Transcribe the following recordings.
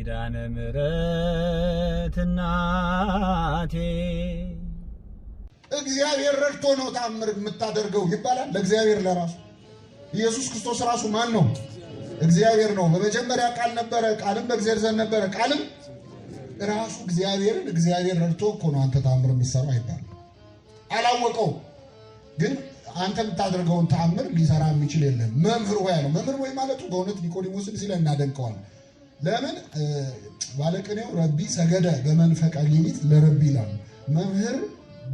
ኪዳነ ምሕረት እናቴ እግዚአብሔር ረድቶ ነው ተአምር የምታደርገው ይባላል። ለእግዚአብሔር ለራሱ ኢየሱስ ክርስቶስ ራሱ ማን ነው? እግዚአብሔር ነው። በመጀመሪያ ቃል ነበረ፣ ቃልም በእግዚአብሔር ዘንድ ነበረ፣ ቃልም ራሱ እግዚአብሔርን እግዚአብሔር ረድቶ እኮ ነው አንተ ተአምር የምትሰራው አይባልም። አላወቀው ግን አንተ የምታደርገውን ተአምር ሊሰራ የሚችል የለም። መምህር ሆይ አለው። መምህር ሆይ ማለቱ በእውነት ኒቆዲሞስን ሲል እናደንቀዋለን። ለምን ባለቅኔው ረቢ ሰገደ በመንፈቀ ሌሊት ለረቢ ይላል። መምህር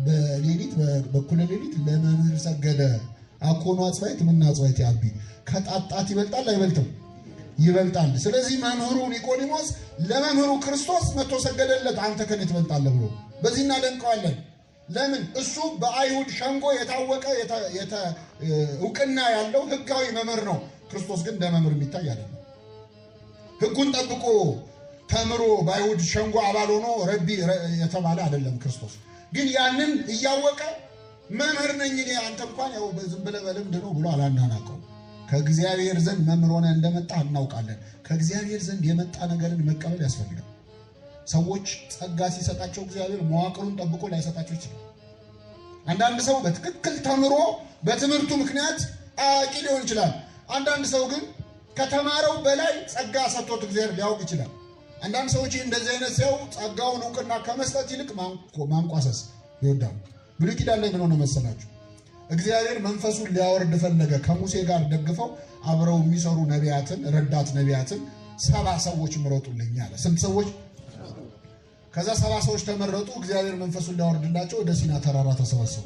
በሌሊት በኩለ ሌሊት ለመምህር ሰገደ። አኮኑ አጽባይት ምን አጽባይት ያቢ ከጣጣት ይበልጣል አይበልጥም? ይበልጣል። ስለዚህ መምህሩ ኒቆዲሞስ ለመምህሩ ክርስቶስ መጥቶ ሰገደለት። አንተ ከኔ ትበልጣለህ ብሎ በዚህ እናደንቀዋለን። ለምን እሱ በአይሁድ ሸንጎ የታወቀ እውቅና ያለው ህጋዊ መምህር ነው። ክርስቶስ ግን እንደ መምህር የሚታይ አይደለም። ህጉን ጠብቆ ተምሮ በአይሁድ ሸንጎ አባል ሆኖ ረቢ የተባለ አይደለም። ክርስቶስ ግን ያንን እያወቀ መምህር ነኝ እኔ አንተ እንኳን ያው ዝም ብለህ በልምድ ነው ብሎ አላናናቀው። ከእግዚአብሔር ዘንድ መምህር ሆነ እንደመጣ እናውቃለን። ከእግዚአብሔር ዘንድ የመጣ ነገርን መቀበል ያስፈልጋል። ሰዎች ጸጋ ሲሰጣቸው እግዚአብሔር መዋቅሩን ጠብቆ ላይሰጣቸው ይችላል። አንዳንድ ሰው በትክክል ተምሮ በትምህርቱ ምክንያት አዋቂ ሊሆን ይችላል። አንዳንድ ሰው ግን ከተማረው በላይ ጸጋ ሰጥቶት እግዚአብሔር ሊያውቅ ይችላል። አንዳንድ ሰዎች እንደዚህ አይነት ሰው ጸጋውን እውቅና ከመስጠት ይልቅ ማንቋሰስ ይወዳሉ። ብሉይ ኪዳን ላይ ምን ሆነ መሰላችሁ? እግዚአብሔር መንፈሱን ሊያወርድ ፈለገ። ከሙሴ ጋር ደግፈው አብረው የሚሰሩ ነቢያትን፣ ረዳት ነቢያትን 70 ሰዎች ምረጡልኝ አለ። ስንት ሰዎች? ከዛ 70 ሰዎች ተመረጡ። እግዚአብሔር መንፈሱን ሊያወርድላቸው ወደ ሲና ተራራ ተሰበሰቡ።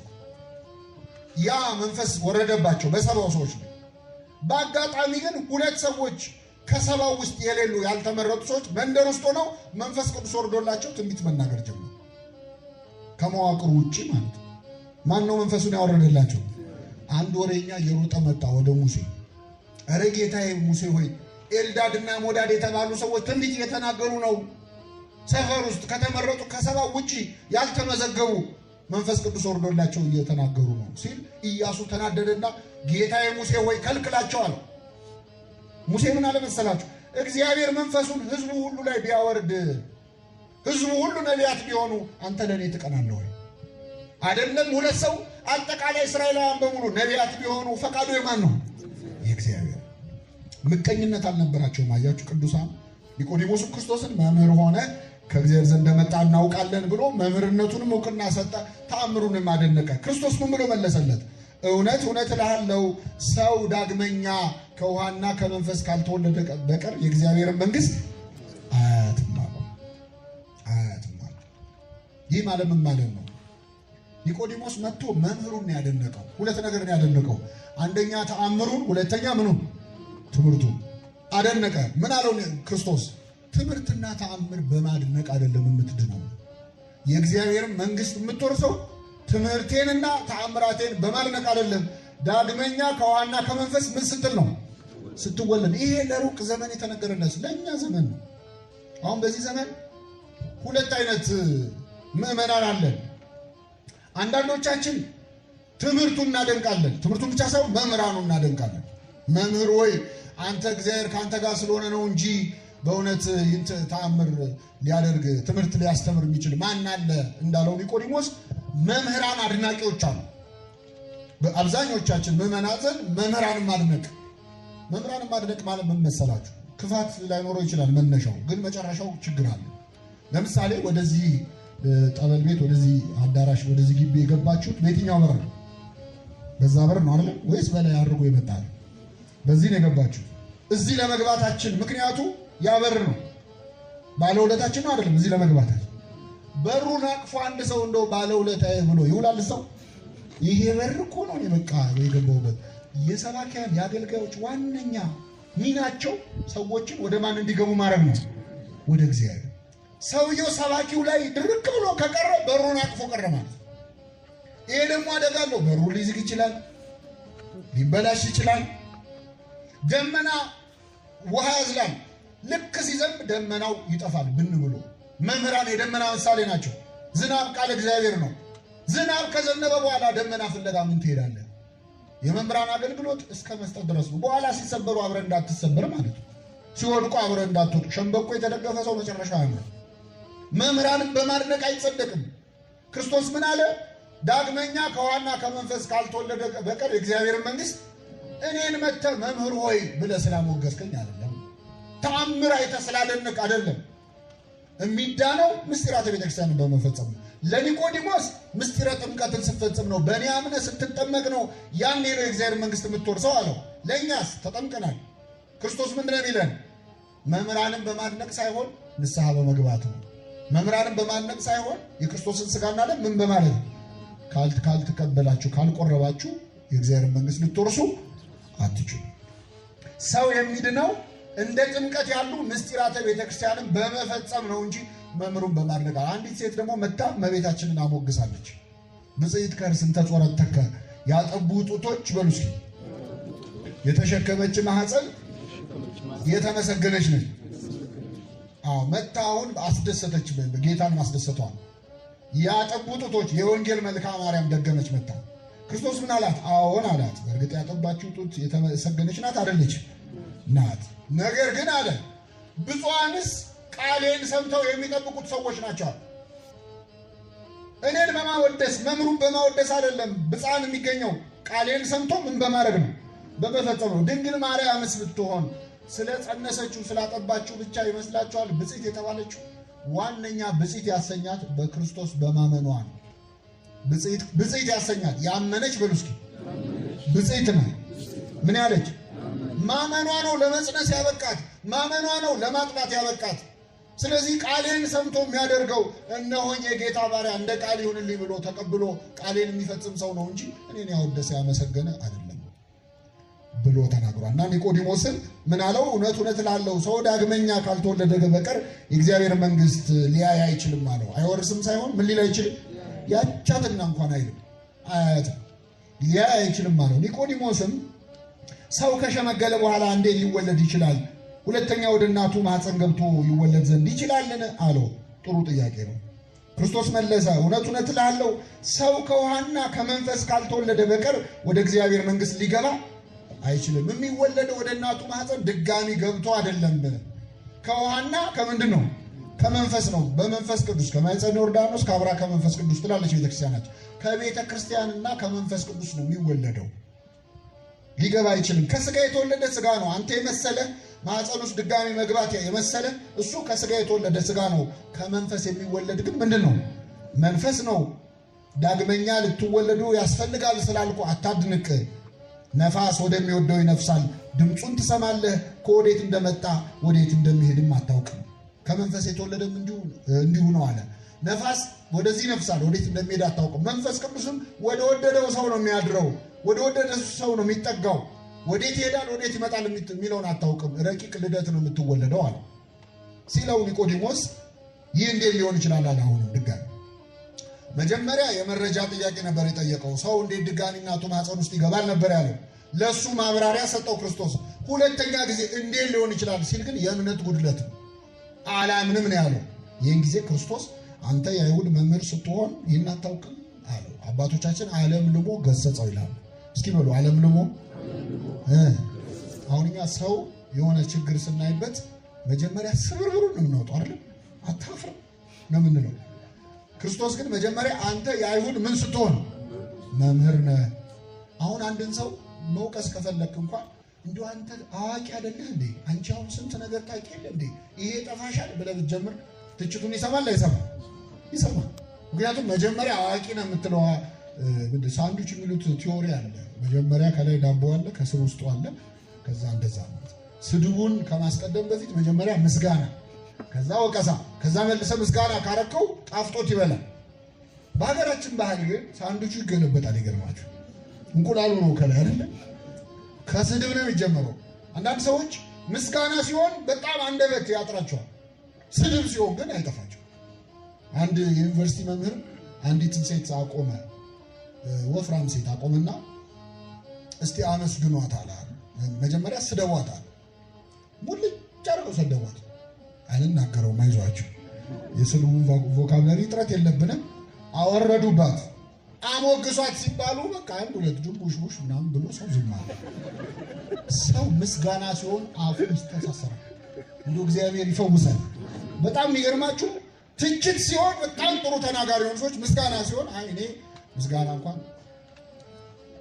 ያ መንፈስ ወረደባቸው በ70 ሰዎች ነው። በአጋጣሚ ግን 2 ሰዎች ከ70 ውስጥ የሌሉ ያልተመረጡ ሰዎች መንደር ውስጥ ሆነው መንፈስ ቅዱስ ወርዶላቸው ትንቢት መናገር ጀመሩ። ከመዋቅሩ ውጪ ማለት ነው። ማን ነው መንፈሱን ያወረደላቸው? አንድ ወሬኛ እየሮጠ መጣ ወደ ሙሴ። እረ ጌታዬ ሙሴ ሆይ ኤልዳድና ሞዳድ የተባሉ ሰዎች ትንቢት እየተናገሩ ነው። ሰፈር ውስጥ ከተመረጡ ከ70 ውጪ ያልተመዘገቡ መንፈስ ቅዱስ ወርዶላቸው እየተናገሩ ነው ሲል ኢያሱ ተናደደና ጌታዬ ሙሴ ሆይ ከልክላቸው አለ። ሙሴ ምን አለ መሰላችሁ? እግዚአብሔር መንፈሱን ህዝቡ ሁሉ ላይ ቢያወርድ ህዝቡ ሁሉ ነቢያት ቢሆኑ አንተ ለኔ ትቀናለህ ወይ? አይደለም 2 ሰው አጠቃላይ እስራኤላውያን በሙሉ ነቢያት ቢሆኑ ፈቃዱ የማን ነው? የእግዚአብሔር። ምቀኝነት አልነበራቸውም። አያችሁ ቅዱሳን። ኒቆዲሞስ ክርስቶስን መምህር ሆነ ከእግዚአብሔር ዘንድ እንደመጣ እናውቃለን ብሎ መምህርነቱንም እውቅና ሰጠ፣ ተአምሩንም አደነቀ። ክርስቶስ ምን ብሎ መለሰለት? እውነት እውነት እልሃለሁ ሰው ዳግመኛ ከውሃና ከመንፈስ ካልተወለደ በቀር የእግዚአብሔርን መንግሥት አያትም። ይህ ማለት ምን ማለት ነው? ኒቆዲሞስ መጥቶ መምህሩን ያደነቀው 2 ነገር ነው ያደነቀው። አንደኛ ተአምሩን፣ ሁለተኛ ምኑን? ትምህርቱን አደነቀ። ምን አለው ክርስቶስ? ትምህርትና ተአምር በማድነቅ አይደለም የምትድነው። የእግዚአብሔርን መንግሥት የምትወርሰው ትምህርቴንና ተአምራቴን በማድነቅ አይደለም። ዳግመኛ ከውሃና ከመንፈስ ምን ስትል ነው? ስትወለድ። ይሄ ለሩቅ ዘመን የተነገረለት ለእኛ ዘመን ነው። አሁን በዚህ ዘመን 2 አይነት ምዕመናን አለን። አንዳንዶቻችን ትምህርቱን እናደንቃለን። ትምህርቱን ብቻ ሳይሆን መምህራኑን እናደንቃለን። መምህር ወይ አንተ እግዚአብሔር ከአንተ ጋር ስለሆነ ነው እንጂ በእውነት ይህን ተአምር ሊያደርግ ትምህርት ሊያስተምር የሚችል ማን አለ እንዳለው ኒቆዲሞስ መምህራን አድናቂዎች አሉ። በአብዛኞቻችን ምዕመናን ዘንድ መምህራንን ማድነቅ ማለት ምን መሰላችሁ? ክፋት ላይኖረው ይችላል መነሻው፣ ግን መጨረሻው ችግር አለ። ለምሳሌ ወደዚህ ጠበል ቤት፣ ወደዚህ አዳራሽ፣ ወደዚህ ግቢ የገባችሁት በየትኛው በር ነው? በዛ በር ነው አይደል? ወይስ በላይ አድርጎ ይመጣል? በዚህ ነው የገባችሁት። እዚህ ለመግባታችን ምክንያቱ ያ በር ነው። ባለውለታችን ነው አይደለም? እዚህ ለመግባታችን በሩን አቅፎ አንድ ሰው እንደው ባለውለታዬ ብሎ ይውላል ሰው? ይሄ በር እኮ ነው በቃ የገባውበት። የሰባኪያን የአገልጋዮች ዋነኛ ሚናቸው ሰዎችን ወደ ማን እንዲገቡ ማድረግ ነው? ወደ እግዚአብሔር። ሰውየው ሰባኪው ላይ ድርቅ ብሎ ከቀረ በሩን አቅፎ ቀረ ማለት። ይሄ ደግሞ አደጋ አለው። በሩ ሊዝግ ይችላል፣ ሊበላሽ ይችላል። ደመና ውሃ ያዝላል። ልክ ሲዘንብ ደመናው ይጠፋል ብን ብሎ። መምህራን የደመና ምሳሌ ናቸው። ዝናብ ቃል እግዚአብሔር ነው። ዝናብ ከዘነበ በኋላ ደመና ፍለጋ ምን ትሄዳለህ? የመምህራን አገልግሎት እስከ መስጠት ድረስ ነው። በኋላ ሲሰበሩ አብረን እንዳትሰበር ማለት ነው። ሲወድቁ አብረን እንዳትወድቁ። ሸምበቆ የተደገፈ ሰው መጨረሻው ያምራል። መምህራንን በማድነቅ አይጸደቅም። ክርስቶስ ምን አለ? ዳግመኛ ከውሃና ከመንፈስ ካልተወለደ በቀር የእግዚአብሔርን መንግሥት እኔን መጥተህ መምህር ሆይ ብለህ ስላሞገስከኝ አይደለም፣ ተአምር አይተህ ስላደነቅ አይደለም። የሚዳነው ምስጢራተ ቤተክርስቲያንን በመፈጸም ነው። ለኒቆዲሞስ ምስጢረ ጥምቀትን ስትፈጽም ነው። በእኔ አምነህ ስትጠመቅ ነው ያኔ ነው የእግዚአብሔር መንግሥት የምትወርሰው አለው። ለእኛስ ተጠምቀናል። ክርስቶስ ምንድን ነው የሚለን? መምህራንን በማድነቅ ሳይሆን ንስሐ በመግባት ነው። መምህራንን በማድነቅ ሳይሆን የክርስቶስን ሥጋና ደም ምን በማለት ነው? ካልተቀበላችሁ ካልቆረባችሁ የእግዚአብሔር መንግሥት ልትወርሱ አትችሉ። ሰው የሚድነው እንደ ጥምቀት ያሉ ምስጢራተ ቤተክርስቲያንን በመፈጸም ነው እንጂ መምህሩን በማድነቅ። አንዲት ሴት ደግሞ መታ እመቤታችንን አሞግሳለች። ብጽዕት ከርስንተ ጾረተከ ያጠቡ ጡቶች በሉ እስኪ የተሸከመች ማህፀን የተመሰገነች ነች። መታ አሁን አስደሰተች። ጌታን ማስደሰቷል። ያጠቡ ጡቶች የወንጌል መልክአ ማርያም ደገመች። መታ ክርስቶስ ምን አላት? አዎን አላት። በእርግጥ ያጠባችው ጡት የተመሰገነች ናት አይደለች? ናት። ነገር ግን አለ ብፁዓንስ ቃሌን ሰምተው የሚጠብቁት ሰዎች ናቸው። እኔን በማወደስ መምህሩን በማወደስ አይደለም ብፁዓን የሚገኘው። ቃሌን ሰምቶ ምን በማድረግ ነው? በመፈጸም ነው። ድንግል ማርያምስ ብትሆን ስለ ጸነሰችው ስላጠባችው ብቻ ይመስላችኋል ብጽዕት የተባለችው? ዋነኛ ብጽዕት ያሰኛት በክርስቶስ በማመኗ ነው። ብጽዕት ያሰኛት ያመነች በሉ እስኪ ብጽዕት ነው። ምን ያለች? ማመኗ ነው ለመጽነስ ያበቃት። ማመኗ ነው ለማጥባት ያበቃት። ስለዚህ ቃሌን ሰምቶ የሚያደርገው እነሆኝ የጌታ ባሪያ እንደ ቃል ይሁንልኝ ብሎ ተቀብሎ ቃሌን የሚፈጽም ሰው ነው እንጂ እኔን ያወደሰ ያመሰገነ አይደለም ብሎ ተናግሯል። እና ኒቆዲሞስን ምን አለው? እውነት እውነት እላለሁ ሰው ዳግመኛ ካልተወለደ በቀር የእግዚአብሔር መንግሥት ሊያይ አይችልም አለው። አይወርስም ሳይሆን ምን ሊል አይችልም? ያቻትና እንኳን አይልም አያያትም ሊያይ አይችልም አለው። ኒቆዲሞስም ሰው ከሸመገለ በኋላ እንዴት ሊወለድ ይችላል? ሁለተኛ ወደ እናቱ ማኅፀን ገብቶ ይወለድ ዘንድ ይችላልን? አለው። ጥሩ ጥያቄ ነው። ክርስቶስ መለሰ፣ እውነት እውነት እላለሁ ሰው ከውሃና ከመንፈስ ካልተወለደ በቀር ወደ እግዚአብሔር መንግሥት ሊገባ አይችልም። የሚወለደው ወደ እናቱ ማኅፀን ድጋሚ ገብቶ አይደለም። ከውሃና ከምንድን ነው? ከመንፈስ ነው። በመንፈስ ቅዱስ ከማኅፀነ ዮርዳኖስ ከአብራ ከመንፈስ ቅዱስ ትላለች ቤተክርስቲያናችን። ከቤተ ክርስቲያንና ከመንፈስ ቅዱስ ነው የሚወለደው። ሊገባ አይችልም። ከስጋ የተወለደ ስጋ ነው። አንተ የመሰለ ማኅፀን ውስጥ ድጋሚ መግባት የመሰለ እሱ ከስጋ የተወለደ ስጋ ነው። ከመንፈስ የሚወለድ ግን ምንድን ነው? መንፈስ ነው። ዳግመኛ ልትወለዱ ያስፈልጋል ስላልኩ አታድንቅ። ነፋስ ወደሚወደው ይነፍሳል፣ ድምፁን ትሰማለህ፣ ከወዴት እንደመጣ ወዴት እንደሚሄድም አታውቅም። ከመንፈስ የተወለደም እንዲሁ ነው አለ። ነፋስ ወደዚህ ይነፍሳል፣ ወዴት እንደሚሄድ አታውቅም። መንፈስ ቅዱስም ወደ ወደደው ሰው ነው የሚያድረው፣ ወደ ወደደ ሰው ነው የሚጠጋው። ወዴት ይሄዳል ወዴት ይመጣል የሚለውን አታውቅም። ረቂቅ ልደት ነው የምትወለደው አለ ሲለው ኒቆዲሞስ ይህ እንዴት ሊሆን ይችላል አለ። አሁን ድጋሚ መጀመሪያ የመረጃ ጥያቄ ነበር የጠየቀው። ሰው እንዴት ድጋሚ እናቱ ማኅፀን ውስጥ ይገባል ነበር ያለው። ለሱ ማብራሪያ ሰጠው ክርስቶስ። ሁለተኛ ጊዜ እንዴት ሊሆን ይችላል ሲል ግን የእምነት ጉድለት ነው፣ አላምንም ነው ያለው። ይህን ጊዜ ክርስቶስ አንተ የአይሁድ መምህር ስትሆን ይህን አታውቅም አለው። አባቶቻችን ዓለም ልሞ ገሰጸው ይላሉ። እስኪ በሉ ዓለም ልሞ። አሁን እኛ ሰው የሆነ ችግር ስናይበት መጀመሪያ ስብርብሩን ነው የምናወጣው አይደል? አታፍርም ነው የምንለው። ክርስቶስ ግን መጀመሪያ አንተ የአይሁድ ምን ስትሆን መምህር ነህ። አሁን አንድን ሰው መውቀስ ከፈለክ እንኳን እንዲሁ አንተ አዋቂ አይደለህ እንዴ? አንቺ አሁን ስንት ነገር ታውቂ የለ እንዴ? ይሄ ጠፋሻል ብለህ ብትጀምር ትችቱን ይሰማል አይሰማም? ይሰማል። ምክንያቱም መጀመሪያ አዋቂ ነው የምትለዋ ሳንዱች የሚሉት ቲዮሪ አለ። መጀመሪያ ከላይ ዳቦ አለ፣ ከስር ውስጡ አለ። ከዛ እንደዛ ማለት ስድቡን ከማስቀደም በፊት መጀመሪያ ምስጋና፣ ከዛ ወቀሳ፣ ከዛ መልሰ ምስጋና ካረከው ጣፍጦት ይበላል። በሀገራችን ባህል ግን ሳንዱቹ ይገለበጣል። ይገርማችሁ እንቁላሉ ነው ከላይ አይደለ? ከስድብ ነው የሚጀምረው። አንዳንድ ሰዎች ምስጋና ሲሆን በጣም አንደበት ያጥራቸዋል፣ ስድብ ሲሆን ግን አይጠፋቸው። አንድ የዩኒቨርሲቲ መምህር አንዲትን ሴት አቆመ፣ ወፍራም ሴት አቆመና እስቲ አመስግኗት አለ። መጀመሪያ ስደቧት አለ። ሙልጭ አድርገው ሰደቧት። አልናገረውም፣ አይዟችሁ የስድቡ ቮካብላሪ ጥረት የለብንም። አወረዱባት። አሞግሷት ሲባሉ በቃ አንድ ሁለት ቡሽ ምናምን ብሎ ሰው ዝም አለ። ሰው ምስጋና ሲሆን አፉ ይስተሳሰራል። እንደው እግዚአብሔር ይፈውሳል። በጣም የሚገርማችሁ ትችት ሲሆን በጣም ጥሩ ተናጋሪ የሆኑ ሰዎች፣ ምስጋና ሲሆን አይ እኔ ምስጋና እንኳን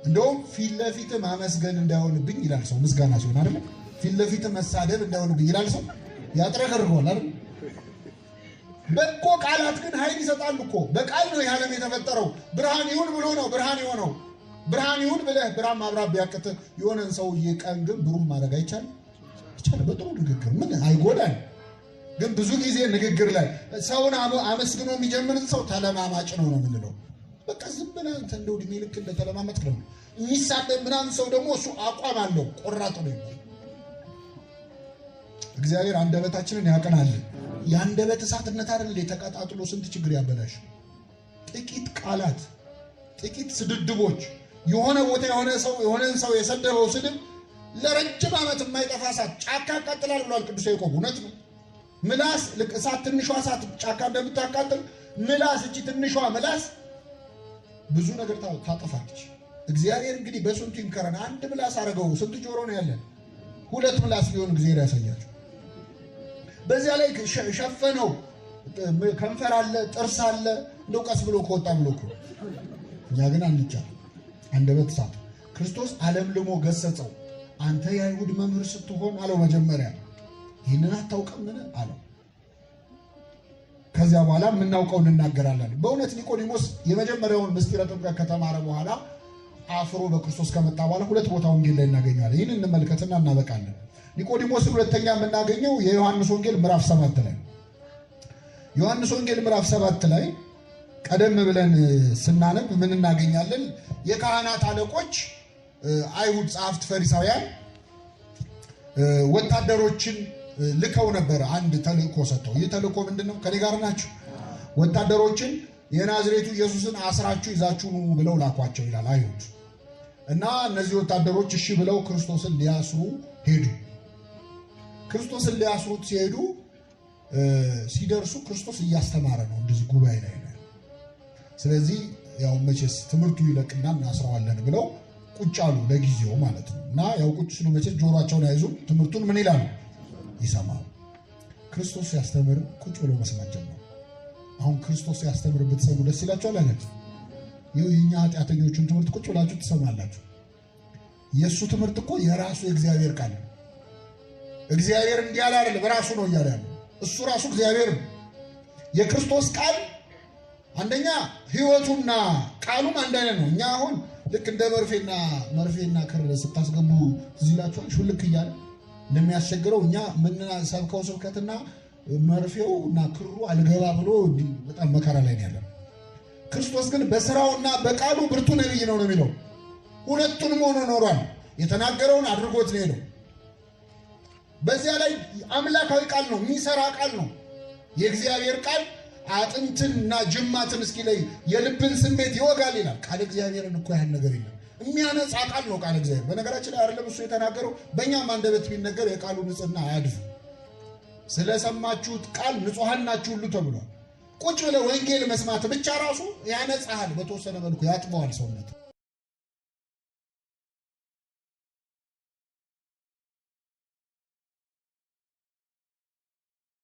እንደውም ፊት ለፊት ማመስገን እንዳይሆንብኝ ይላል ሰው። ምስጋና ሲሆን አይደል ፊት ለፊት መሳደብ እንዳይሆንብኝ ይላል ሰው። ያጥረከርከዋል አይደል? በጎ ቃላት ግን ኃይል ይሰጣሉ እኮ። በቃል ነው የዓለም የተፈጠረው። ብርሃን ይሁን ብሎ ነው ብርሃን የሆነው። ብርሃን ይሁን ብለህ ብርሃን ማብራት ቢያቅት የሆነን ሰውዬ ቀን ግን ብሩህ ማድረግ አይቻልም? ይቻላል። በጥሩ ንግግር ምን አይጎዳል። ግን ብዙ ጊዜ ንግግር ላይ ሰውን አመስግኖ የሚጀምርን ሰው ተለማማጭ ነው የምንለው። በቃ ዝም ብለህ እንትን እንደው እድሜ ልክ እንደተለማመጥክ ነው። የሚሳደብ ምናምን ሰው ደግሞ እሱ አቋም አለው፣ ቆራጥ ነው ይባላል። እግዚአብሔር አንደበታችንን ያቀናል። የአንደበት እሳትነት አይደል ተቀጣጥሎ ስንት ችግር ያበላሽ። ጥቂት ቃላት፣ ጥቂት ስድድቦች፣ የሆነ ቦታ የሆነን ሰው የሰደበው ስድብ ለረጅም ዓመት የማይጠፋ እሳት ጫካ ያቃጥላል ብሏል ቅዱስ ያዕቆብ። እውነት ነው። ምላስ ልክ እሳት፣ ትንሿ እሳት ጫካ እንደምታቃጥል ምላስ፣ እቺ ትንሿ ምላስ ብዙ ነገር ታጠፋለች። እግዚአብሔር እንግዲህ በስንቱ ይምከረን። አንድ ምላስ አረገው፣ ስንት ጆሮ ነው ያለን? ሁለት ምላስ ቢሆን እግዚአብሔር ያሳያችሁ። በዚያ ላይ ሸፈነው። ከንፈር አለ፣ ጥርስ አለ። እንደው ቀስ ብሎ ከወጣ ብሎ እኮ እኛ ግን አንቻል። አንደበት እሳት። ክርስቶስ አለምልሞ ገሰጸው። አንተ የአይሁድ መምህር ስትሆን አለው መጀመሪያ ይህንን አታውቅምን አለው። ከዚያ በኋላ የምናውቀው እንናገራለን። በእውነት ኒቆዲሞስ የመጀመሪያውን ምስጢረ ጥምቀት ከተማረ በኋላ አፍሮ በክርስቶስ ከመጣ በኋላ ሁለት ቦታ ወንጌል ላይ እናገኘዋለን። ይህን እንመልከትና እናበቃለን። ኒቆዲሞስን ሁለተኛ የምናገኘው የዮሐንስ ወንጌል ምዕራፍ 7 ላይ። ዮሐንስ ወንጌል ምዕራፍ 7 ላይ ቀደም ብለን ስናነብ ምን እናገኛለን? የካህናት አለቆች አይሁድ፣ ጸሐፍት፣ ፈሪሳውያን ወታደሮችን ልከው ነበር። አንድ ተልእኮ ሰጥተው። ይህ ተልእኮ ምንድነው? ከኔ ጋር ናችሁ። ወታደሮችን የናዝሬቱ ኢየሱስን አስራችሁ ይዛችሁ ብለው ላኳቸው ይላል አይሁድ። እና እነዚህ ወታደሮች እሺ ብለው ክርስቶስን ሊያስሩ ሄዱ። ክርስቶስን ሊያስሩት ሲሄዱ ሲደርሱ ክርስቶስ እያስተማረ ነው እንደዚህ ጉባኤ ላይ ነው። ስለዚህ ያው መቼስ ትምህርቱ ይለቅና እናስረዋለን ብለው ቁጭ አሉ ለጊዜው ማለት ነው። እና ያው ቁጭ ሲሉ መቼስ ጆሮአቸውን ያይዙ ትምህርቱን ምን ይላሉ? ይሰማሉ። ክርስቶስ ሲያስተምር ቁጭ ብሎ መስማት ጀመሩ። አሁን ክርስቶስ ሲያስተምር ብትሰሙ ደስ ይላችኋል አይደል? ይኸው የኛ ኃጢአተኞቹን ትምህርት ቁጭ ብላችሁ ትሰማላችሁ። የእሱ ትምህርት እኮ የራሱ የእግዚአብሔር ቃል ነው። እግዚአብሔር እንዲህ ያለ አይደል፣ በራሱ ነው እያለ ያለው። እሱ ራሱ እግዚአብሔር ነው። የክርስቶስ ቃል አንደኛ ሕይወቱና ቃሉም አንድ አይነት ነው። እኛ አሁን ልክ እንደ መርፌና ክር ስታስገቡ እዚህ ላችሁ ሹልክ እያለ እንደሚያስቸግረው እኛ ሰብከው ስብከትና መርፌውና ክሩ አልገባ ብሎ በጣም መከራ ላይ ነው ያለው። ክርስቶስ ግን በስራውና በቃሉ ብርቱ ነብይ ነው የሚለው። ሁለቱንም ሆኖ ኖሯል። የተናገረውን አድርጎት ነው የሄደው። በዚያ ላይ አምላካዊ ቃል ነው፣ የሚሰራ ቃል ነው። የእግዚአብሔር ቃል አጥንትንና ጅማትን እስኪለይ የልብን ስሜት ይወጋል ይላል። ቃል እግዚአብሔርን እኮ ያህል ነገር የለም። የሚያነጻ ቃል ነው ቃል እግዚአብሔር። በነገራችን ላይ አይደለም እሱ የተናገረው፣ በእኛም አንደበት ቢነገር የቃሉ ንጽሕና አያድፍም። ስለሰማችሁት ቃል ንጹሐን ናችሁ ሁሉ ተብሏል። ቁጭ ብለህ ወንጌል መስማት ብቻ ራሱ ያነጻሃል፣ በተወሰነ መልኩ ያጥበዋል ሰውነት።